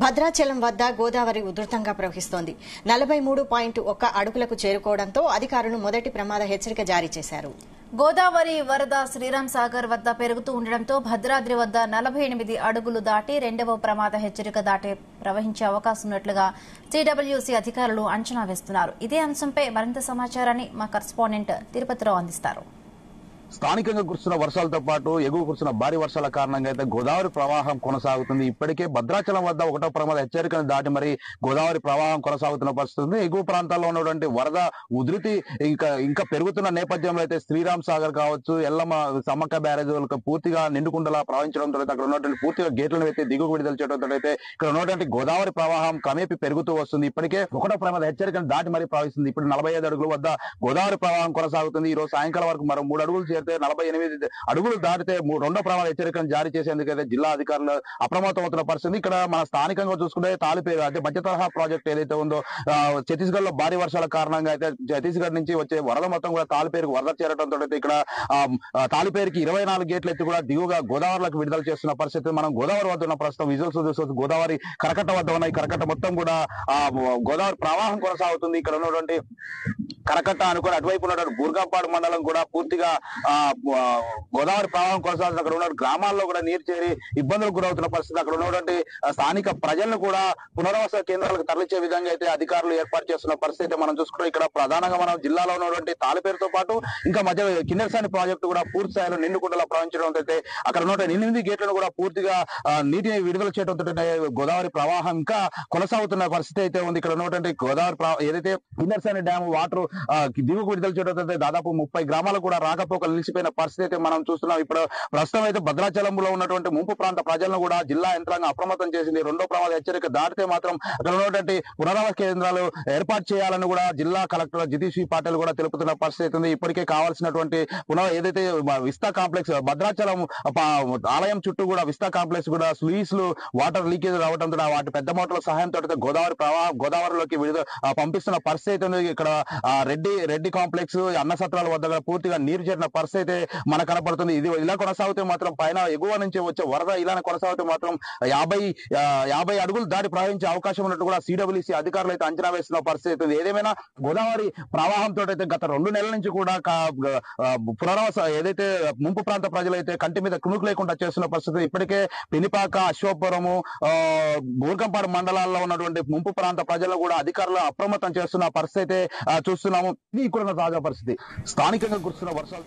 భద్రాచలం వద్ద గోదావరి ఉధృతంగా ప్రవహిస్తోంది. 43.1 అడుగులకు చేరుకోవడంతో అధికారులు మొదటి ప్రమాద హెచ్చరిక జారీ చేశారు. గోదావరి వరద శ్రీరామ్ సాగర్ వద్ద పెరుగుతూ ఉండడంతో భద్రాద్రి వద్ద 48 అడుగులు దాటి రెండవ ప్రమాద హెచ్చరిక దాటి ప్రవహించే అవకాశం ఉన్నట్లుగా సిడబ్ల్యూసీ అధికారులు అంచనా వేస్తున్నారు. ఇదే అంశంపై మరింత సమాచారాన్ని మా కరెస్పాండెంట్ తిరుపతిరావు అందిస్తారు. స్థానికంగా కురుస్తున్న వర్షాలతో పాటు ఎగువ కురుస్తున్న భారీ వర్షాల కారణంగా అయితే గోదావరి ప్రవాహం కొనసాగుతుంది. ఇప్పటికే భద్రాచలం వద్ద 1వ ప్రమాద హెచ్చరికను దాటి మరి గోదావరి ప్రవాహం కొనసాగుతున్న పరిస్థితి. ఎగువ ప్రాంతాల్లో ఉన్నటువంటి వరద ఉధృతి ఇంకా పెరుగుతున్న నేపథ్యంలో అయితే శ్రీరామ్ సాగర్ కావచ్చు, ఎల్లమ్మ సమ్మక్క బ్యారేజీలకు పూర్తిగా నిండుకుండలా ప్రవహించడంతో అక్కడ ఉన్నటువంటి పూర్తిగా గేట్లను అయితే దిగువ విడుదల చేయడంతో అయితే ఇక్కడ ఉన్నటువంటి గోదావరి ప్రవాహం క్రమేపీ పెరుగుతూ వస్తుంది. ఇప్పటికే 1వ ప్రమాద హెచ్చరికను దాటి మరి ప్రవహిస్తుంది. ఇప్పుడు 45 అడుగుల వద్ద గోదావరి ప్రవాహం కొనసాగుతుంది. ఈ రోజు సాయంకాలం వరకు మరో 3 అడుగులు చేరితే 48 అడుగులు దాటితే 2వ ప్రమాద హెచ్చరికను జారీ చేసేందుకైతే జిల్లా అధికారులు అప్రమత్తమవుతున్న పరిస్థితి. ఇక్కడ మన స్థానికంగా చూసుకుంటే తాలిపేరు అంటే మధ్య తరహా ప్రాజెక్ట్ ఏదైతే ఉందో ఛత్తీస్గఢ్ లో భారీ వర్షాల కారణంగా అయితే ఛత్తీస్గఢ్ నుంచి వచ్చే వరద మొత్తం కూడా తాలిపేరుకు వరద చేరడంతో అయితే ఇక్కడ తాలిపేరుకి 24 గేట్లు ఎత్తి కూడా దిగువగా గోదావరిలోకి విడుదల చేస్తున్న పరిస్థితి. మనం గోదావరి వద్ద ఉన్న ప్రస్తుతం విజువల్స్ చూసుకోవచ్చు. గోదావరి కరకట్ట వద్ద ఉన్న ఈ కరకట్ట మొత్తం కూడా గోదావరి ప్రవాహం కొనసాగుతుంది. ఇక్కడ ఉన్నటువంటి కరకట్ట అనుకుని అటువైపు ఉన్నటువంటి బూర్గాపాడు మండలం కూడా పూర్తిగా గోదావరి ప్రవాహం కొనసాగుతుంది. అక్కడ ఉన్న గ్రామాల్లో కూడా నీరు చేరి ఇబ్బందులకు గురవుతున్న పరిస్థితి. అక్కడ ఉన్నటువంటి స్థానిక ప్రజలను కూడా పునరావాస కేంద్రాలకు తరలించే విధంగా అయితే అధికారులు ఏర్పాటు చేస్తున్న పరిస్థితి మనం చూసుకుంటాం. ఇక్కడ ప్రధానంగా మనం జిల్లాలో ఉన్నటువంటి తాలిపేరుతో పాటు ఇంకా మధ్య కిన్నెరసాని ప్రాజెక్టు కూడా పూర్తి స్థాయిలో నిండుకుండలా ప్రవహించడం అయితే అక్కడ ఉన్నటువంటి 8 గేట్లను కూడా పూర్తిగా నీటిని విడుదల చేయడంతో గోదావరి ప్రవాహం ఇంకా కొనసాగుతున్న పరిస్థితి అయితే ఉంది. ఇక్కడ ఉన్నటువంటి గోదావరి ఏదైతే కిన్నెరసాని డ్యామ్ వాటర్ దిగువకు విడుదల చేయడం దాదాపు 30 గ్రామాలకు కూడా రాకపోకలు నిలిచిపోయిన పరిస్థితి అయితే మనం చూస్తున్నాం. ఇప్పుడు ప్రస్తుతం అయితే భద్రాచలంలో ఉన్నటువంటి ముంపు ప్రాంత ప్రజలను కూడా జిల్లా యంత్రాంగం అప్రమత్తం చేసింది. 2వ ప్రమాద హెచ్చరిక దాటితే మాత్రం అక్కడ ఉన్నటువంటి పునరావాస కేంద్రాలు ఏర్పాటు చేయాలని కూడా జిల్లా కలెక్టర్ జితీష్ పాటిల్ కూడా తెలుపుతున్న పరిస్థితి ఉంది. ఇప్పటికే కావాల్సినటువంటి ఏదైతే విస్తా కాంప్లెక్స్ భద్రాచలం ఆలయం చుట్టూ కూడా విస్తా కాంప్లెక్స్ కూడా స్లూయిస్లు వాటర్ లీకేజ్ రావడంతో వాటి పెద్ద మోటార్ల సహాయంతో గోదావరి ప్రవాహం గోదావరిలోకి పంపిస్తున్న పరిస్థితి ఉంది. ఇక్కడ రెడ్డి కాంప్లెక్స్ అన్న సత్రాల వద్ద పూర్తిగా నీరు చేరిన పరిస్థితి మనకు కనపడుతుంది. ఇది ఇలా కొనసాగితే మాత్రం పైన ఎగువ నుంచి వచ్చే వరద ఇలానే కొనసాగితే మాత్రం 50 అడుగులు దాటి ప్రవహించే అవకాశం ఉన్నట్టు కూడా సిడబ్ల్యూసీ అధికారులు అయితే అంచనా వేస్తున్న పరిస్థితి ఉంది. ఏదేమైనా గోదావరి ప్రవాహంతో అయితే గత 2 నెలల నుంచి కూడా పునరావాస ఏదైతే ముంపు ప్రాంత ప్రజలు అయితే కంటి మీద కునుకు లేకుండా చేస్తున్న పరిస్థితి. ఇప్పటికే పెనిపాక, అశ్వపురము, బూర్గంపాడు మండలాల్లో ఉన్నటువంటి ముంపు ప్రాంత ప్రజలు కూడా అధికారులు అప్రమత్తం చేస్తున్న పరిస్థితి చూస్తున్నాము. ఇది ఇక్కడ తాజా పరిస్థితి. స్థానికంగా కురుస్తున్న వర్షాలు